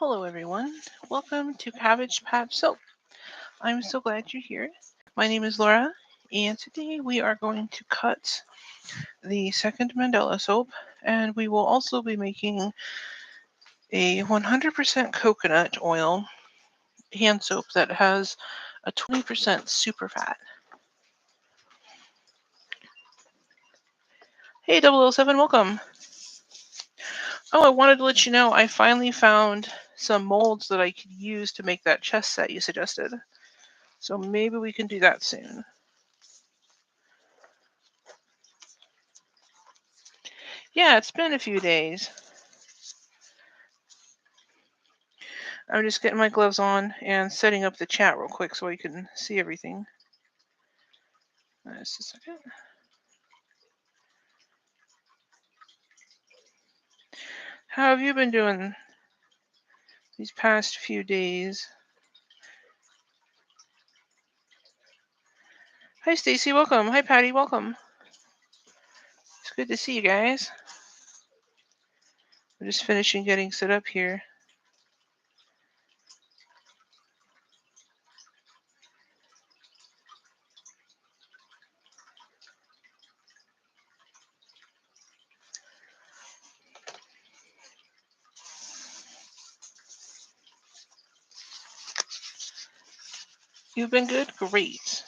Hello everyone, welcome to Cabbage Patch Soap. I'm so glad you're here. My name is Laura, and today we are going to cut the second mandala soap, and we will also be making a 100% coconut oil hand soap that has a 20% superfat. Hey 007, welcome. Oh, I wanted to let you know I finally found some molds that I could use to make that chest set you suggested. So maybe we can do that soon. Yeah, it's been a few days. I'm just getting my gloves on and setting up the chat real quick so I can see everything. Just a second. How have you been doing these past few days? Hi Stacy, welcome. Hi Patty, welcome. It's good to see you guys. I'm just finishing getting set up here. You've been good? Great.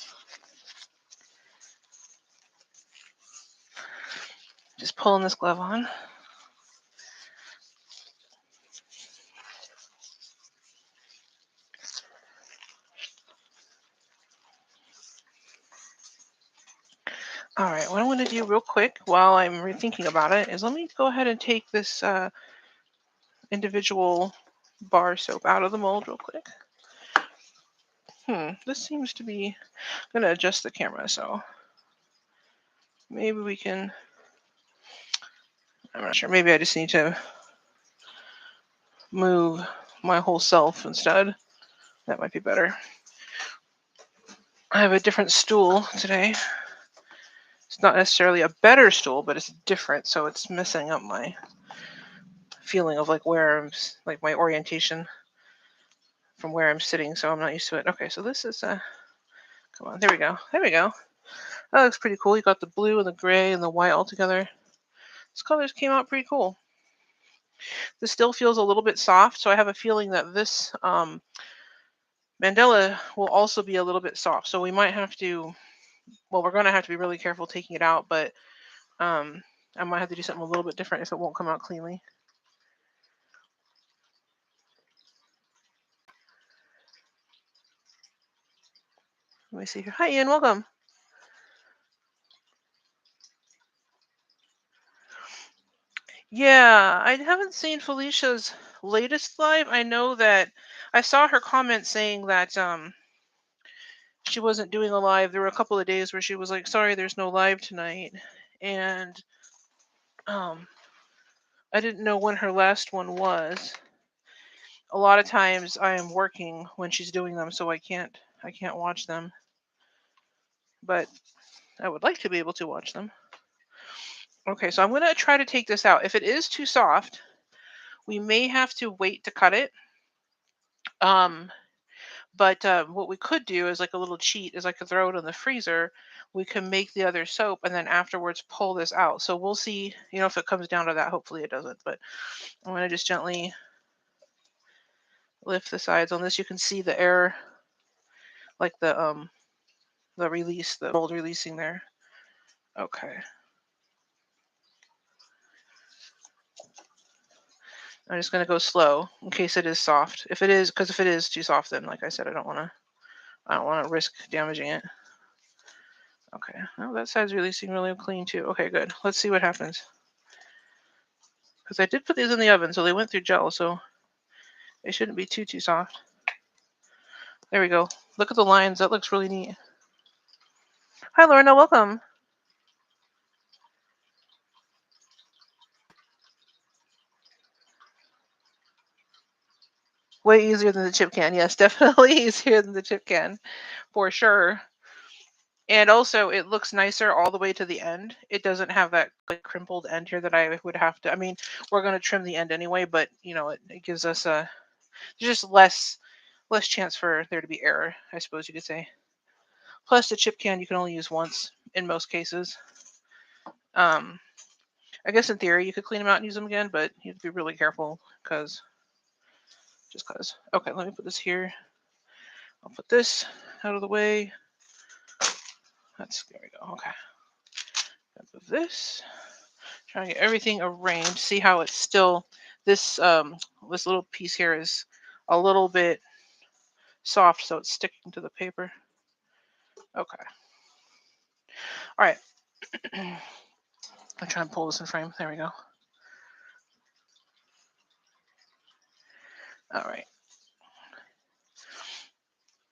Just pulling this glove on. Alright, what I'm going to do real quick while I'm rethinking about it is let me go ahead and take this individual bar soap out of the mold real quick. This seems to be... I'm going to adjust the camera so maybe we can... I'm not sure. Maybe I just need to move my whole self instead. That might be better. I have a different stool today. It's not necessarily a better stool, but it's different, so it's messing up my feeling of like where I'm, like my orientation from where I'm sitting, so I'm not used to it. Okay, so this is come on, there we go. There we go. That looks pretty cool. You got the blue and the gray and the white all together. These colors came out pretty cool. This still feels a little bit soft, so I have a feeling that this mandala will also be a little bit soft. So we might have to, well, we're going to have to be really careful taking it out, but I might have to do something a little bit different if it won't come out cleanly. Let me see here. Hi, Ian. Welcome. Yeah, I haven't seen Felicia's latest live. I know that I saw her comment saying that she wasn't doing a live. There were a couple of days where she was like, "Sorry, there's no live tonight," and I didn't know when her last one was. A lot of times I am working when she's doing them, so I can't watch them. But I would like to be able to watch them. Okay, so I'm going to try to take this out. If it is too soft, we may have to wait to cut it. But what we could do is like a little cheat is I could throw it in the freezer. We can make the other soap and then afterwards pull this out. So we'll see, if it comes down to that. Hopefully it doesn't. But I'm going to just gently lift the sides on this. You can see the air, like the release, the mold releasing there. Okay. I'm just going to go slow in case it is soft. If it is too soft, then like I said, I don't want to risk damaging it. Okay. Oh, that side's releasing really clean too. Okay, good. Let's see what happens. Because I did put these in the oven, so they went through gel, so they shouldn't be too soft. There we go. Look at the lines. That looks really neat. Hi, Lorna. Welcome. Way easier than the chip can. Yes, definitely easier than the chip can, for sure. And also, it looks nicer all the way to the end. It doesn't have that like crimpled end here that I would have to. I mean, we're going to trim the end anyway, but it gives us a There's just less chance for there to be error, I suppose you could say. Plus, the chip can you can only use once in most cases. Um, I guess in theory you could clean them out and use them again, but you have to be really careful just because. Okay, let me put this here. I'll put this out of the way. There we go. Okay. Move this. Trying to get everything arranged. See how it's still this little piece here is a little bit soft, so it's sticking to the paper. Okay. All right. I'm trying to pull this in frame. There we go. All right.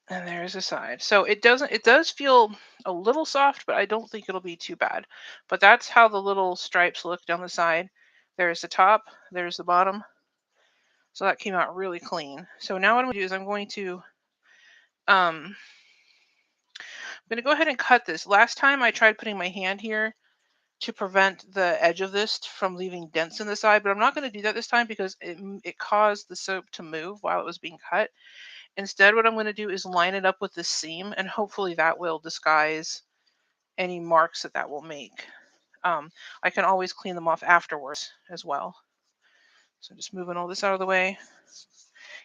And there's the side. So it does feel a little soft, but I don't think it'll be too bad. But that's how the little stripes look down the side. There's the top, there's the bottom. So that came out really clean. So now what I'm going to do is I'm going to go ahead and cut this. Last time I tried putting my hand here to prevent the edge of this from leaving dents in the side, but I'm not going to do that this time because it caused the soap to move while it was being cut. Instead, what I'm going to do is line it up with the seam, and hopefully that will disguise any marks that will make. I can always clean them off afterwards as well. So just moving all this out of the way.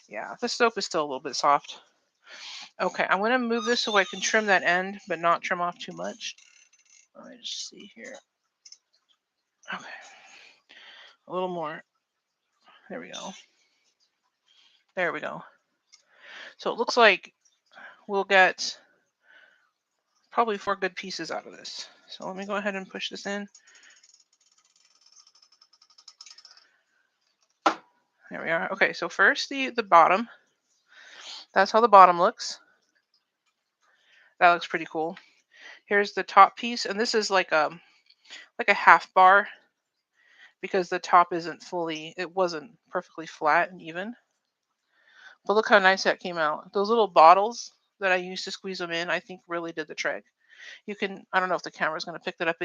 Yeah, the soap is still a little bit soft. Okay, I'm going to move this so I can trim that end, but not trim off too much. Let me just see here. Okay. A little more. There we go. There we go. So it looks like we'll get probably 4 good pieces out of this. So let me go ahead and push this in. There we are. Okay, so first the bottom. That's how the bottom looks. That looks pretty cool. Here's the top piece, and this is like a half bar because the top it wasn't perfectly flat and even. But look how nice that came out. Those little bottles that I used to squeeze them in, I think really did the trick. I don't know if the camera's going to pick that up.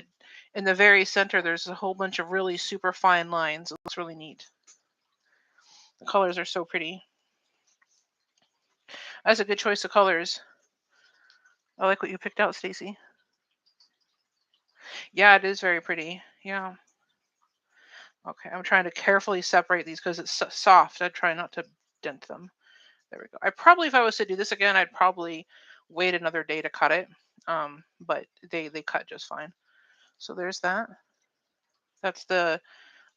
In the very center, there's a whole bunch of really super fine lines. It looks really neat. The colors are so pretty. That's a good choice of colors. I like what you picked out, Stacy. Yeah, it is very pretty. Yeah. Okay, I'm trying to carefully separate these because it's soft. I try not to dent them. There we go. If I was to do this again, I'd probably wait another day to cut it. But they cut just fine. So there's that. That's the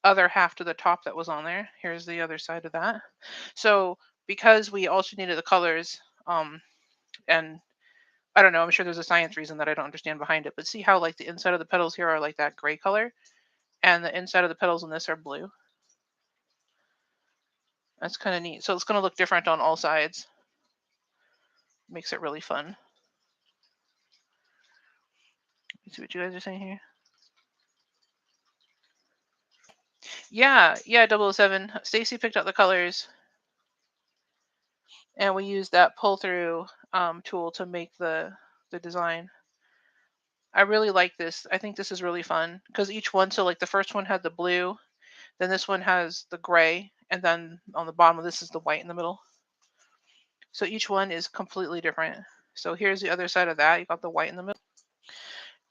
other half to the top that was on there. Here's the other side of that. So because we also needed the colors, and I don't know, I'm sure there's a science reason that I don't understand behind it, but see how like the inside of the petals here are like that gray color, and the inside of the petals in this are blue. That's kind of neat. So it's going to look different on all sides. Makes it really fun. Let's see what you guys are saying here. Yeah, 007. Stacy picked out the colors, and we used that pull through tool to make the design. I really like this. I think this is really fun because each one, so like the first one had the blue, then this one has the gray, and then on the bottom of this is the white in the middle. So each one is completely different. So here's the other side of that. You got the white in the middle.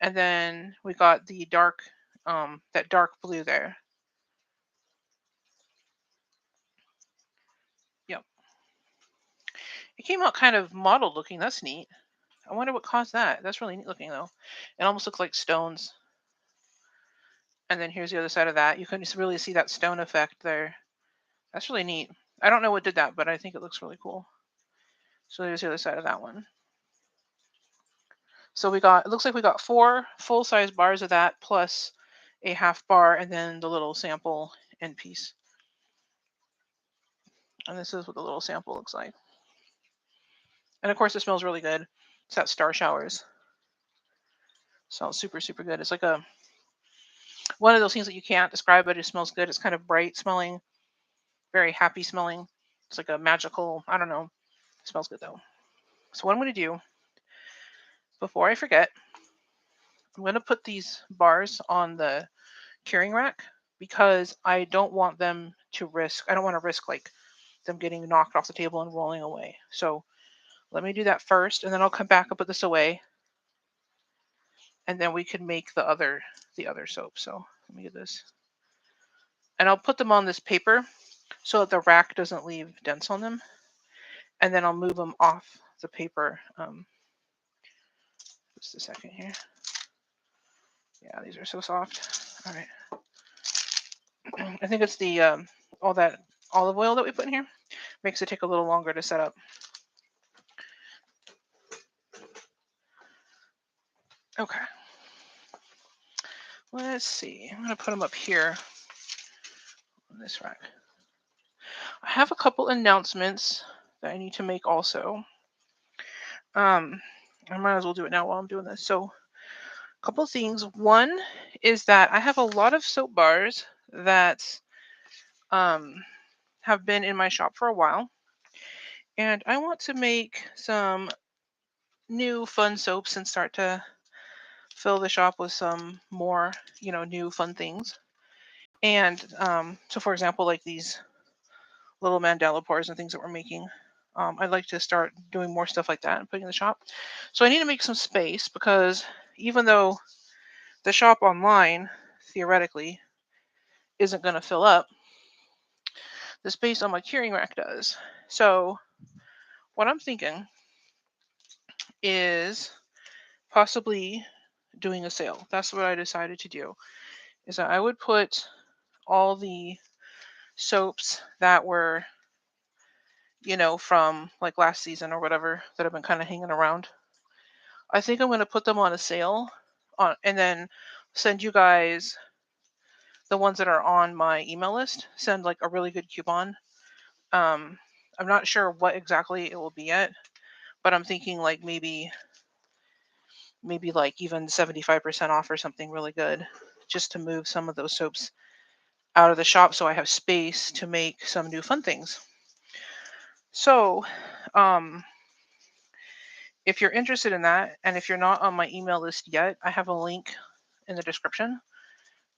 And then we got the dark, that dark blue there. Yep. It came out kind of mottled looking. That's neat. I wonder what caused that. That's really neat looking though. It almost looks like stones. And then here's the other side of that. You can just really see that stone effect there. That's really neat. I don't know what did that, but I think it looks really cool. So there's the other side of that one. So it looks like we got 4 full-size bars of that plus a half bar and then the little sample end piece. And this is what the little sample looks like. And of course it smells really good. It's that Star Showers. Smells super, super good. It's like one of those things that you can't describe, but it smells good. It's kind of bright smelling, very happy smelling. It's like a magical, I don't know. It smells good though. So what I'm going to do, before I forget, I'm going to put these bars on the curing rack because I don't want to risk like them getting knocked off the table and rolling away. So let me do that first, and then I'll come back and put this away, and then we can make the other soap. So let me get this, and I'll put them on this paper so that the rack doesn't leave dents on them, and then I'll move them off the paper. Just a second here. Yeah, these are so soft. All right. I think it's the all that olive oil that we put in here makes it take a little longer to set up. Okay. Let's see. I'm going to put them up here on this rack. I have a couple announcements that I need to make also. I might as well do it now while I'm doing this. So, a couple things. One is that I have a lot of soap bars that have been in my shop for a while, and I want to make some new fun soaps and start to fill the shop with some more, new fun things. And so, for example, like these little mandala pours and things that we're making, I'd like to start doing more stuff like that and putting in the shop. So I need to make some space because even though the shop online theoretically isn't going to fill up, the space on my curing rack does. So what I'm thinking is possibly doing a sale. That's what I decided to do, is that I would put all the soaps that were, from like last season or whatever that have been kind of hanging around. I think I'm going to put them on a sale and then send you guys the ones that are on my email list, send like a really good coupon. I'm not sure what exactly it will be at, but I'm thinking like maybe like even 75% off or something really good, just to move some of those soaps out of the shop so I have space to make some new fun things. So, if you're interested in that, and if you're not on my email list yet, I have a link in the description.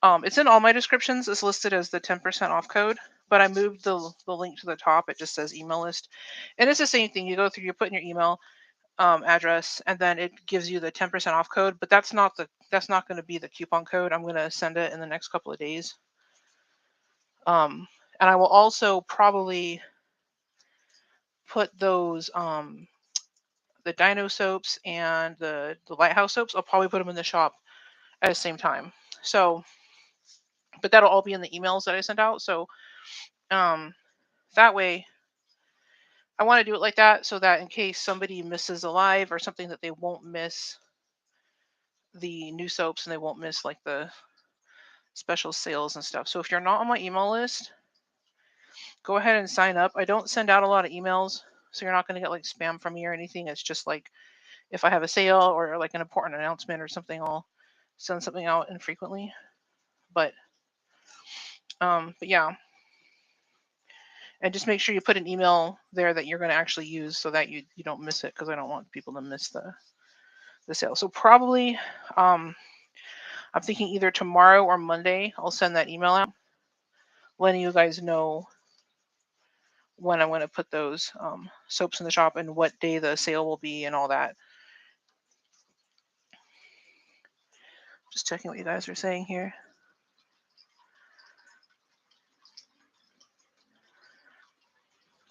It's in all my descriptions. It's listed as the 10% off code, but I moved the link to the top. It just says email list, and it's the same thing. You go through, you put in your email address, and then it gives you the 10% off code. But that's not going to be the coupon code. I'm going to send it in the next couple of days. And I will also probably put those the Dino soaps and the Lighthouse soaps. I'll probably put them in the shop at the same time. So, but that'll all be in the emails that I sent out. So, that way, I want to do it like that so that in case somebody misses a live or something, that they won't miss the new soaps and they won't miss like the special sales and stuff. So if you're not on my email list, go ahead and sign up. I don't send out a lot of emails, so you're not going to get like spam from me or anything. It's just like if I have a sale or like an important announcement or something, I'll send something out infrequently. But yeah. And just make sure you put an email there that you're going to actually use so that you don't miss it, because I don't want people to miss the sale. So probably I'm thinking either tomorrow or Monday I'll send that email out letting you guys know when I'm going to put those soaps in the shop and what day the sale will be and all that. Just checking what you guys are saying here.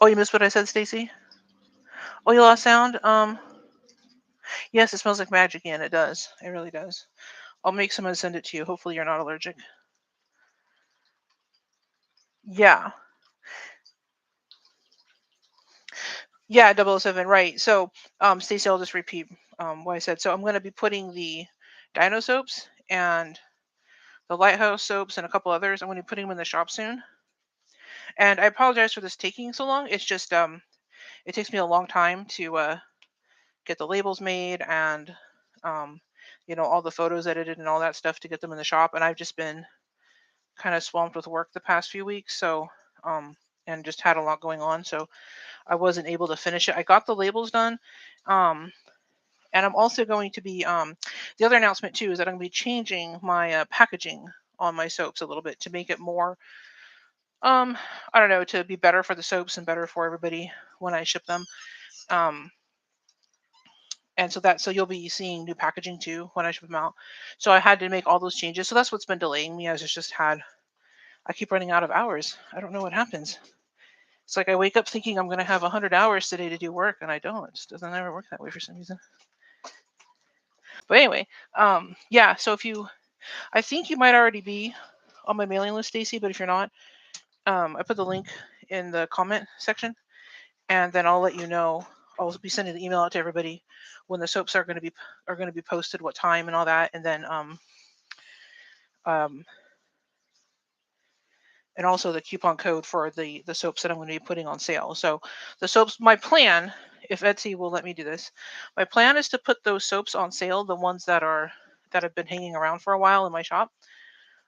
Oh, you missed what I said, Stacy? Oh, you lost sound? Yes, it smells like magic, and it does. It really does. I'll make some and send it to you. Hopefully you're not allergic. Yeah. Yeah, 007, right. So, Stacey, I'll just repeat what I said. So I'm going to be putting the Dino soaps and the Lighthouse soaps and a couple others. I'm going to be putting them in the shop soon. And I apologize for this taking so long. It's just it takes me a long time to get the labels made and all the photos edited and all that stuff to get them in the shop. And I've just been kind of swamped with work the past few weeks. So and just had a lot going on. So I wasn't able to finish it. I got the labels done. And I'm also going to be, the other announcement too is that I'm going to be changing my packaging on my soaps a little bit to make it more Um, I don't know, to be better for the soaps and better for everybody when I ship them. Um, and so you'll be seeing new packaging too when I ship them out. So I had to make all those changes. So that's what's been delaying me. As it's just had I keep running out of hours. I don't know what happens. It's like I wake up thinking I'm going to have 100 hours today to do work, and I don't. It just doesn't ever work that way for some reason. But anyway, yeah. So I think you might already be on my mailing list, Stacy. But if you're not, I put the link in the comment section, and then I'll let you know. I'll be sending the email out to everybody when the soaps are going to be posted, what time, and all that, and then um, and also the coupon code for the soaps that I'm going to be putting on sale. So the soaps, my plan, if Etsy will let me do this, my plan is to put those soaps on sale, the ones that have been hanging around for a while in my shop.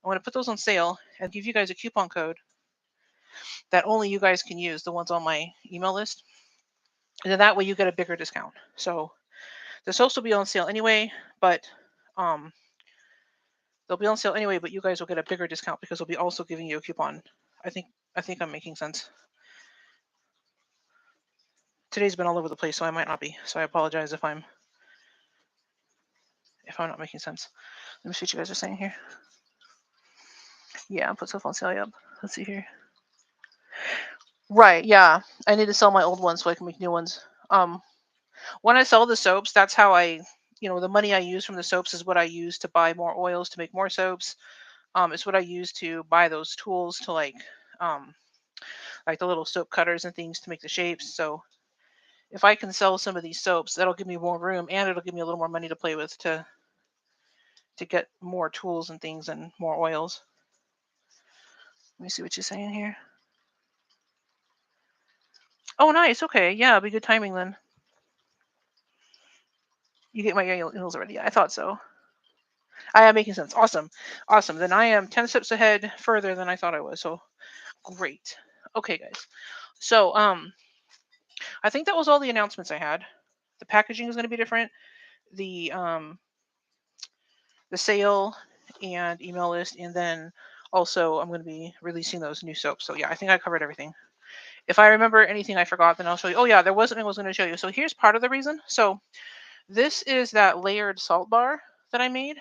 I'm going to put those on sale and give you guys a coupon code that only you guys can use, the ones on my email list. And then that way you get a bigger discount. So the soaps will be on sale anyway, but um, they'll be on sale anyway, but you guys will get a bigger discount because we'll be also giving you a coupon. I think I'm making sense. Today's been all over the place, so I might not be. So I apologize if I'm not making sense. Let me see what you guys are saying here. Yeah, put stuff on sale. Yep. Let's see here. Right. Yeah. I need to sell my old ones so I can make new ones. When I sell the soaps, that's how the money I use from the soaps is what I use to buy more oils to make more soaps. It's what I use to buy those tools to um, like the little soap cutters and things to make the shapes. So if I can sell some of these soaps, that'll give me more room and it'll give me a little more money to play with to get more tools and things and more oils. Let me see what you're saying here. Oh, nice. Okay. Yeah, it'll be good timing then. You get my emails already. Yeah, I thought so. I am making sense. Awesome. Awesome. Then I am 10 steps ahead further than I thought I was. So great. Okay, guys. So I think that was all the announcements I had. The packaging is going to be different. The the sale and email list, and then also I'm going to be releasing those new soaps. So yeah, I think I covered everything. If I remember anything I forgot, then I'll show you. Oh yeah, there was something I was going to show you. So here's part of the reason. So this is that layered salt bar that I made.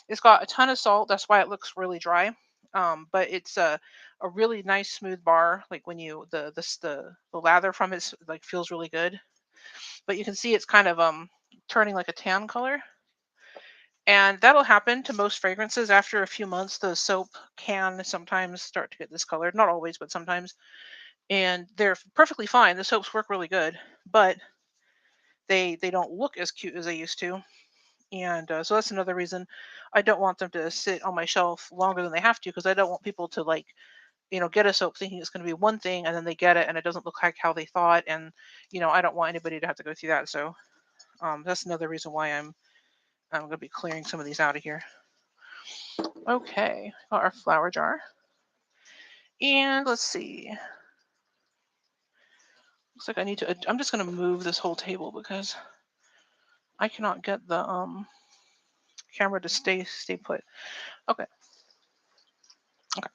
It's got a ton of salt. That's why it looks really dry. But it's a really nice smooth bar. Like when you the lather from it like feels really good. But you can see it's kind of turning like a tan color. And that'll happen to most fragrances after a few months. The soap can sometimes start to get discolored. Not always, but sometimes. And they're perfectly fine. The soaps work really good, but they don't look as cute as they used to. And so that's another reason I don't want them to sit on my shelf longer than they have to because I don't want people to get a soap thinking it's going to be one thing and then they get it and it doesn't look like how they thought. And I don't want anybody to have to go through that. So that's another reason why I'm going to be clearing some of these out of here. Okay, got our flour jar. And let's see. Looks like I'm just going to move this whole table because I cannot get the camera to stay put. Okay. Okay.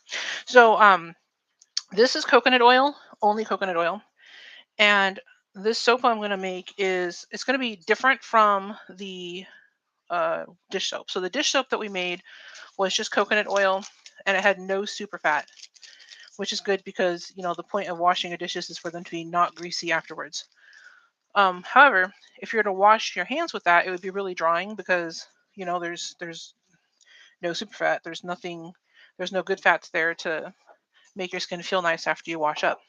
So this is coconut oil, only coconut oil. And this soap I'm going to make it's going to be different from the dish soap. So the dish soap that we made was just coconut oil and it had no superfat, which is good because, the point of washing your dishes is for them to be not greasy afterwards. However, if you were to wash your hands with that, it would be really drying because, there's no superfat. There's no good fats there to make your skin feel nice after you wash up.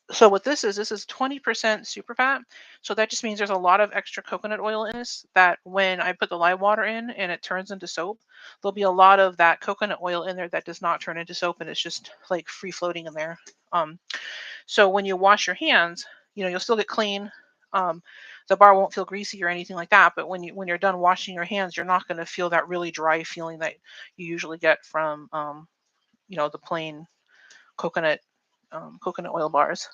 So what this is 20% super fat. So that just means there's a lot of extra coconut oil in this that when I put the lye water in and it turns into soap, there'll be a lot of that coconut oil in there that does not turn into soap and it's just like free floating in there. So when you wash your hands, you'll still get clean. The bar won't feel greasy or anything like that. But when you're done washing your hands, you're not going to feel that really dry feeling that you usually get from the plain coconut oil bars.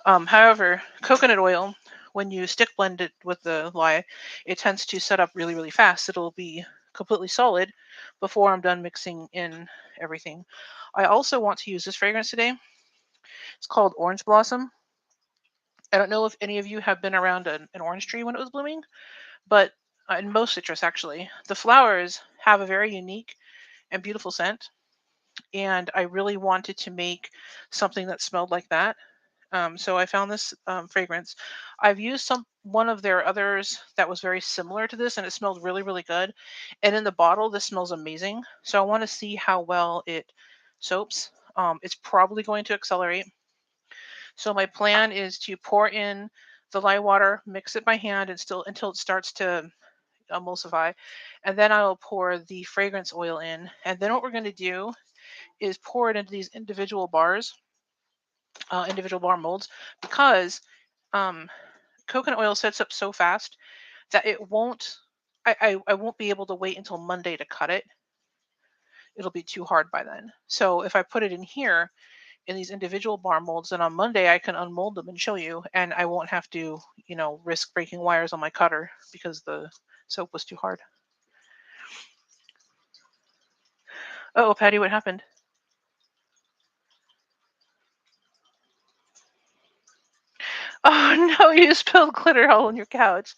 However, coconut oil, when you stick blend it with the lye, it tends to set up really, really fast. It'll be completely solid before I'm done mixing in everything. I also want to use this fragrance today. It's called Orange Blossom. I don't know if any of you have been around an orange tree when it was blooming, but in most citrus, actually, the flowers have a very unique and beautiful scent. And I really wanted to make something that smelled like that. So I found this fragrance. I've used one of their others that was very similar to this, and it smelled really, really good. And in the bottle, this smells amazing. So I want to see how well it soaps. It's probably going to accelerate. So my plan is to pour in the lye water, mix it by hand, and still until it starts to emulsify, and then I will pour the fragrance oil in. And then what we're going to do is pour it into these individual bar molds, because um, coconut oil sets up so fast that it won't. I won't be able to wait until Monday to cut it. It'll be too hard by then. So if I put it in here in these individual bar molds, then on Monday I can unmold them and show you, and I won't have to, risk breaking wires on my cutter because the soap was too hard. Oh, Patty, what happened? Oh no, you spilled glitter all on your couch.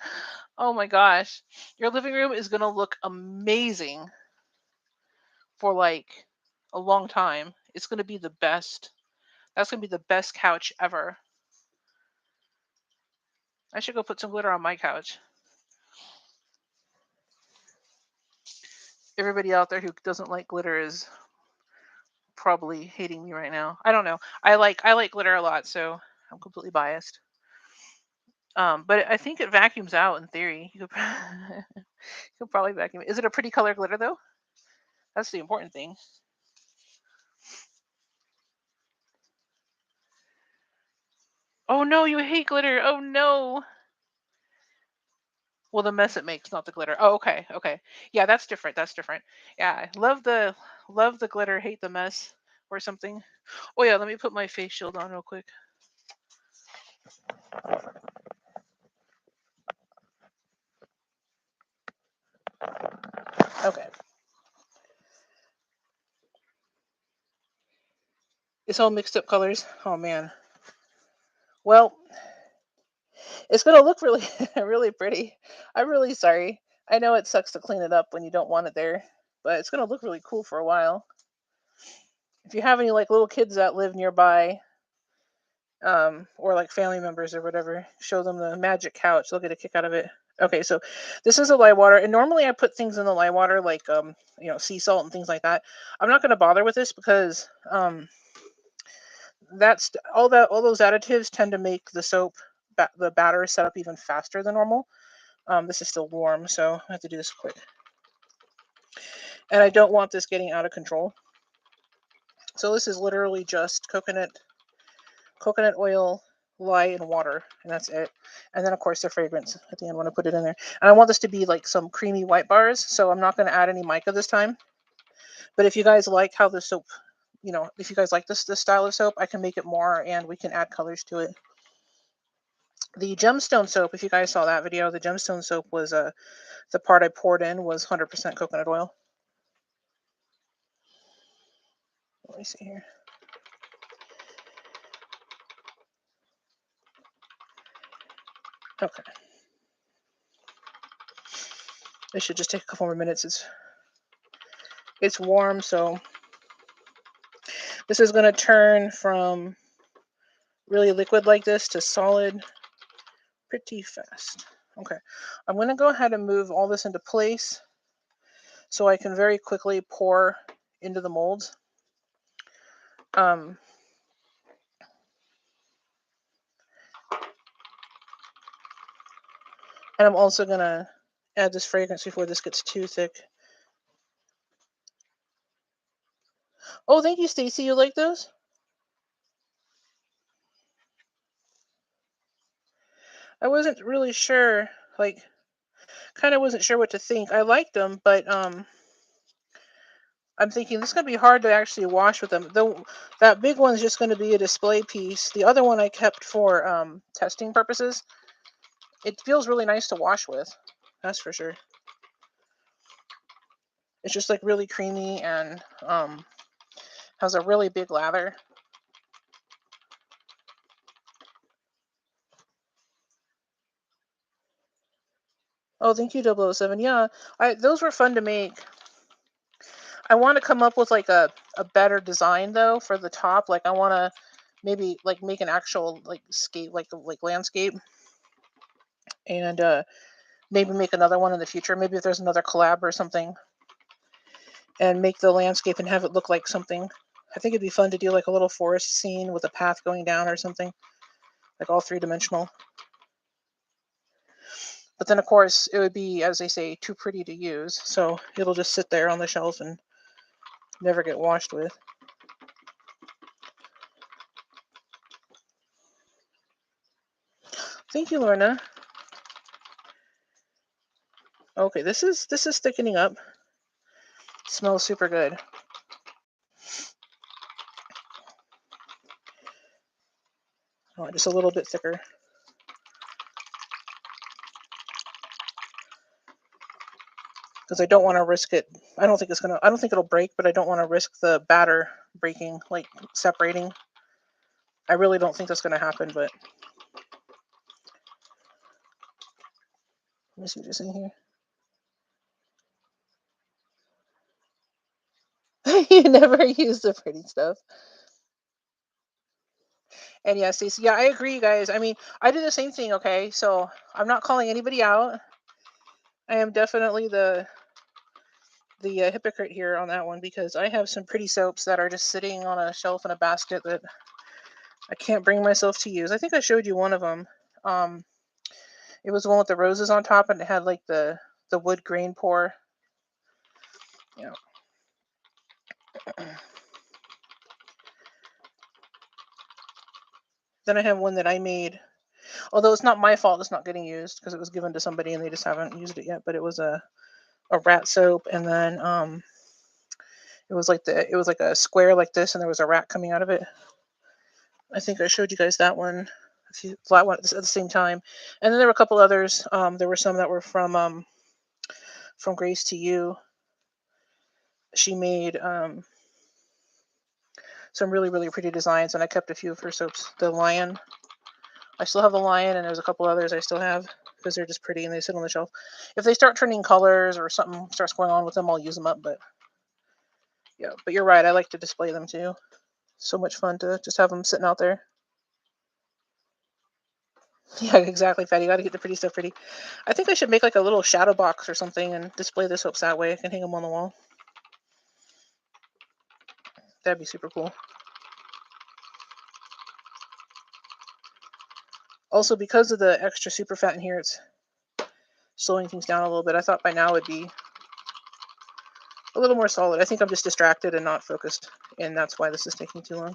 Oh my gosh. Your living room is going to look amazing for like a long time. It's going to be the best. That's going to be the best couch ever. I should go put some glitter on my couch. Everybody out there who doesn't like glitter is probably hating me right now. I don't know. I like glitter a lot, so I'm completely biased. But I think it vacuums out in theory. You could probably vacuum it. Is it a pretty color glitter though? That's the important thing. Oh no, you hate glitter. Oh no. Well, the mess it makes, not the glitter. Oh, okay, okay. Yeah, that's different. That's different. Yeah, love the glitter, hate the mess, or something. Oh yeah, let me put my face shield on real quick. Okay. It's all mixed up colors. Oh man. Well, it's gonna look really, really pretty. I'm really sorry. I know it sucks to clean it up when you don't want it there, but it's gonna look really cool for a while. If you have any like little kids that live nearby, or like family members or whatever, show them the magic couch. They'll get a kick out of it. Okay, so this is a lye water, and normally I put things in the lye water like sea salt and things like that. I'm not going to bother with this because that's all those additives tend to make the soap the batter set up even faster than normal. This is still warm, so I have to do this quick, and I don't want this getting out of control. So this is literally just coconut oil, lye, and water, and that's it. And then of course the fragrance at the end when I put it in there. And I want this to be like some creamy white bars, so I'm not going to add any mica this time. But if you guys like how the soap, if you guys like this style of soap, I can make it more, and we can add colors to it. The gemstone soap, if you guys saw that video, the gemstone soap was the part I poured in was 100% coconut oil. Let me see here. Okay. This should just take a couple more minutes. It's warm, so this is going to turn from really liquid like this to solid pretty fast. Okay, I'm going to go ahead and move all this into place so I can very quickly pour into the molds. And I'm also going to add this fragrance before this gets too thick. Oh, thank you, Stacy. You like those? I wasn't really sure, kind of wasn't sure what to think. I liked them, but I'm thinking this is going to be hard to actually wash with them. Though that big one's just going to be a display piece. The other one I kept for testing purposes. It feels really nice to wash with. That's for sure. It's just like really creamy and has a really big lather. Oh, thank you, 007. Yeah, those were fun to make. I want to come up with like a better design though for the top. Like I want to maybe like make an actual like scape like landscape, and maybe make another one in the future. Maybe if there's another collab or something, and make the landscape and have it look like something. I think it'd be fun to do like a little forest scene with a path going down or something, like all three-dimensional. But then of course it would be, as they say, too pretty to use, so it'll just sit there on the shelf and never get washed with. Thank you, Lorna. Okay, this is thickening up. Smells super good. Oh, just a little bit thicker. Because I don't want to risk it. I don't think it'll break, but I don't want to risk the batter breaking, like separating. I really don't think that's gonna happen, but let me see what you're saying here. You never use the pretty stuff. And yeah, Stacey, yeah, I agree, guys. I mean, I do the same thing, okay? So I'm not calling anybody out. I am definitely the hypocrite here on that one, because I have some pretty soaps that are just sitting on a shelf in a basket that I can't bring myself to use. I think I showed you one of them. It was the one with the roses on top, and it had like the wood grain pour. Yeah. Then I have one that I made, although it's not my fault it's not getting used because it was given to somebody and they just haven't used it yet. But it was a rat soap, and then it was like a square like this, and there was a rat coming out of it. I think I showed you guys that one, flat one at the same time. And then there were a couple others. There were some that were from Grace to You. She made some really, really pretty designs, and I kept a few of her soaps. The lion, I still have the lion, and there's a couple others I still have because they're just pretty and they sit on the shelf. If they start turning colors or something starts going on with them, I'll use them up. But yeah, but you're right. I like to display them too. So much fun to just have them sitting out there. Yeah, exactly, Fatty. You got to get the pretty stuff pretty. I think I should make like a little shadow box or something and display the soaps that way. I can hang them on the wall. That'd be super cool. Also, because of the extra Superfat in here, it's slowing things down a little bit. I thought by now it'd be a little more solid. I think I'm just distracted and not focused, and that's why this is taking too long.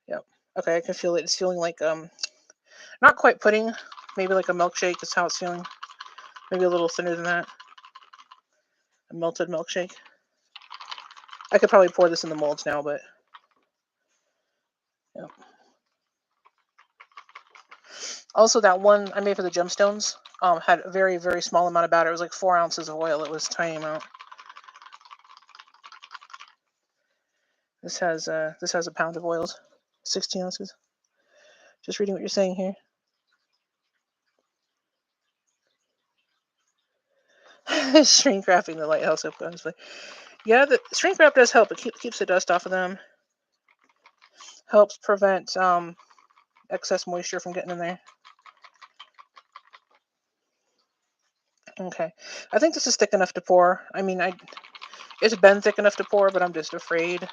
Yep. Okay, I can feel it. It's feeling like not quite pudding, maybe like a milkshake is how it's feeling. Maybe a little thinner than that. A melted milkshake. I could probably pour this in the molds now, but yeah. Also, that one I made for the gemstones had a very, very small amount of batter. It was like 4 ounces of oil. It was a tiny amount. This has a pound of oils, 16 ounces. Just reading what you're saying here. Shrink wrapping the lighthouse up, honestly. Yeah, the shrink wrap does help. It keeps the dust off of them. Helps prevent excess moisture from getting in there. Okay, I think this is thick enough to pour. I mean, it's been thick enough to pour, but I'm just afraid.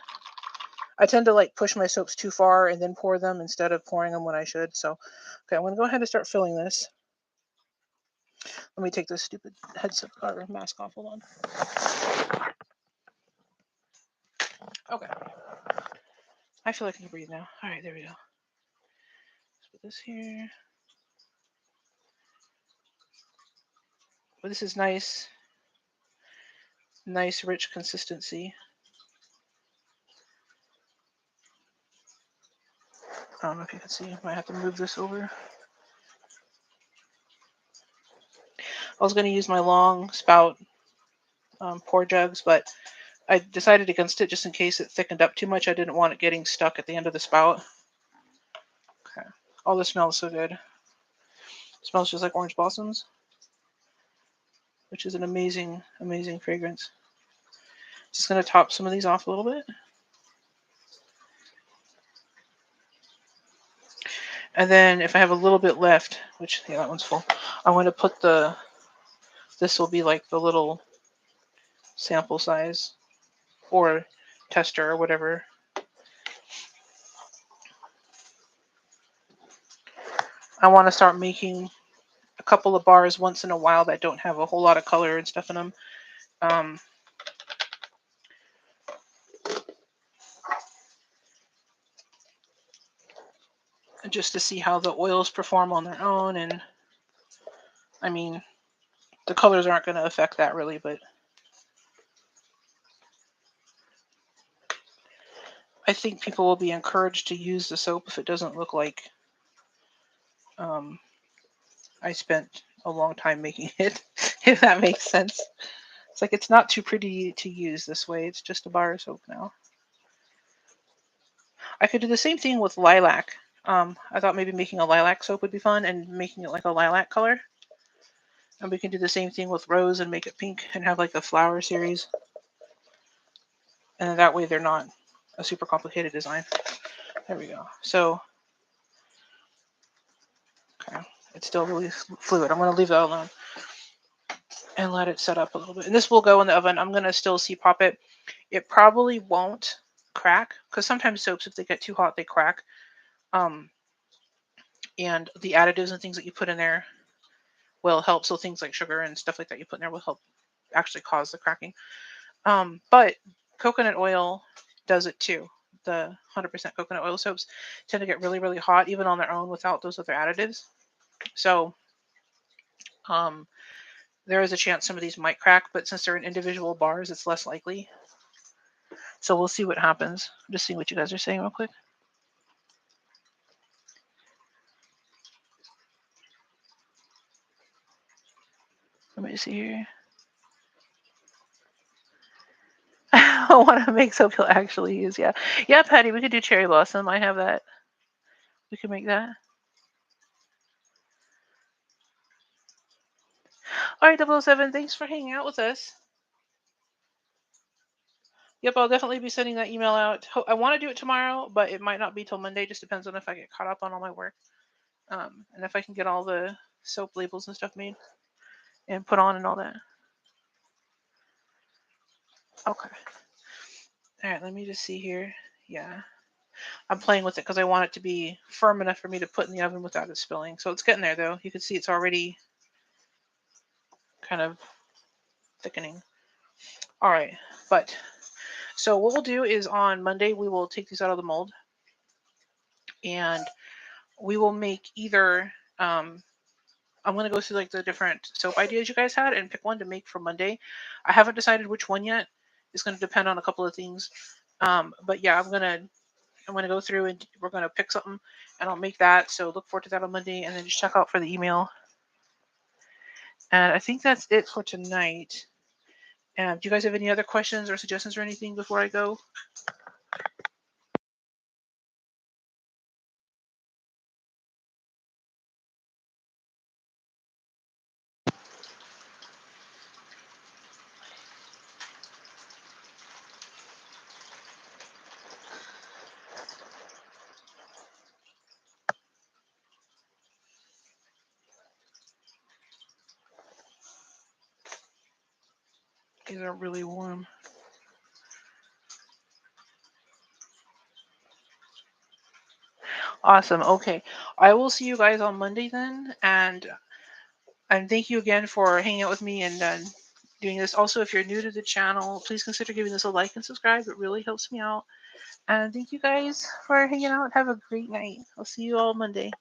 I tend to like push my soaps too far and then pour them instead of pouring them when I should. So, okay, I'm gonna go ahead and start filling this. Let me take this stupid headset or mask off. Hold on. Okay. I feel like I can breathe now. All right, there we go. Let's put this here. But this is nice, rich consistency. I don't know if you can see. I might have to move this over. I was going to use my long spout pour jugs, but I decided against it just in case it thickened up too much. I didn't want it getting stuck at the end of the spout. Okay. Oh, this smells so good. It smells just like orange blossoms, which is an amazing, amazing fragrance. Just going to top some of these off a little bit. And then if I have a little bit left, which, yeah, that one's full, I'm going to put this will be like the little sample size or tester or whatever. I want to start making a couple of bars once in a while that don't have a whole lot of color and stuff in them. Just to see how the oils perform on their own. And I mean, the colors aren't going to affect that really, but I think people will be encouraged to use the soap if it doesn't look like I spent a long time making it, if that makes sense. It's like it's not too pretty to use this way. It's just a bar of soap now. I could do the same thing with lilac. I thought maybe making a lilac soap would be fun and making it like a lilac color. And we can do the same thing with rose and make it pink and have like a flower series. And that way they're not a super complicated design. There we go. So, okay, it's still really fluid. I'm going to leave that alone and let it set up a little bit. And this will go in the oven. I'm going to still pop it. It probably won't crack because sometimes soaps, if they get too hot, they crack. And the additives and things that you put in there will help. So things like sugar and stuff like that you put in there will help actually cause the cracking. But coconut oil does it too. The 100% coconut oil soaps tend to get really, really hot even on their own without those other additives. So there is a chance some of these might crack, but since they're in individual bars, it's less likely. So we'll see what happens. I'm just seeing what you guys are saying real quick. Let me see here. I want to make soap you'll actually use. Yeah. Yeah, Patty, we could do cherry blossom. I have that. We can make that. All right, 007, thanks for hanging out with us. Yep, I'll definitely be sending that email out. I want to do it tomorrow, but it might not be till Monday. Just depends on if I get caught up on all my work. And if I can get all the soap labels and stuff made and put on and all that. Okay. All right, let me just see here. Yeah. I'm playing with it because I want it to be firm enough for me to put in the oven without it spilling. So it's getting there, though. You can see it's already kind of thickening. All right. But so what we'll do is on Monday, we will take these out of the mold. And we will make either... I'm going to go through like the different soap ideas you guys had and pick one to make for Monday. I haven't decided which one yet. It's going to depend on a couple of things. But yeah, I'm going to go through and we're going to pick something and I'll make that. So look forward to that on Monday and then just check out for the email. And I think that's it for tonight. Do you guys have any other questions or suggestions or anything before I go? These are really warm. Awesome. Okay. I will see you guys on Monday then. And thank you again for hanging out with me and doing this. Also, if you're new to the channel, please consider giving this a like and subscribe. It really helps me out. And thank you guys for hanging out. Have a great night. I'll see you all Monday.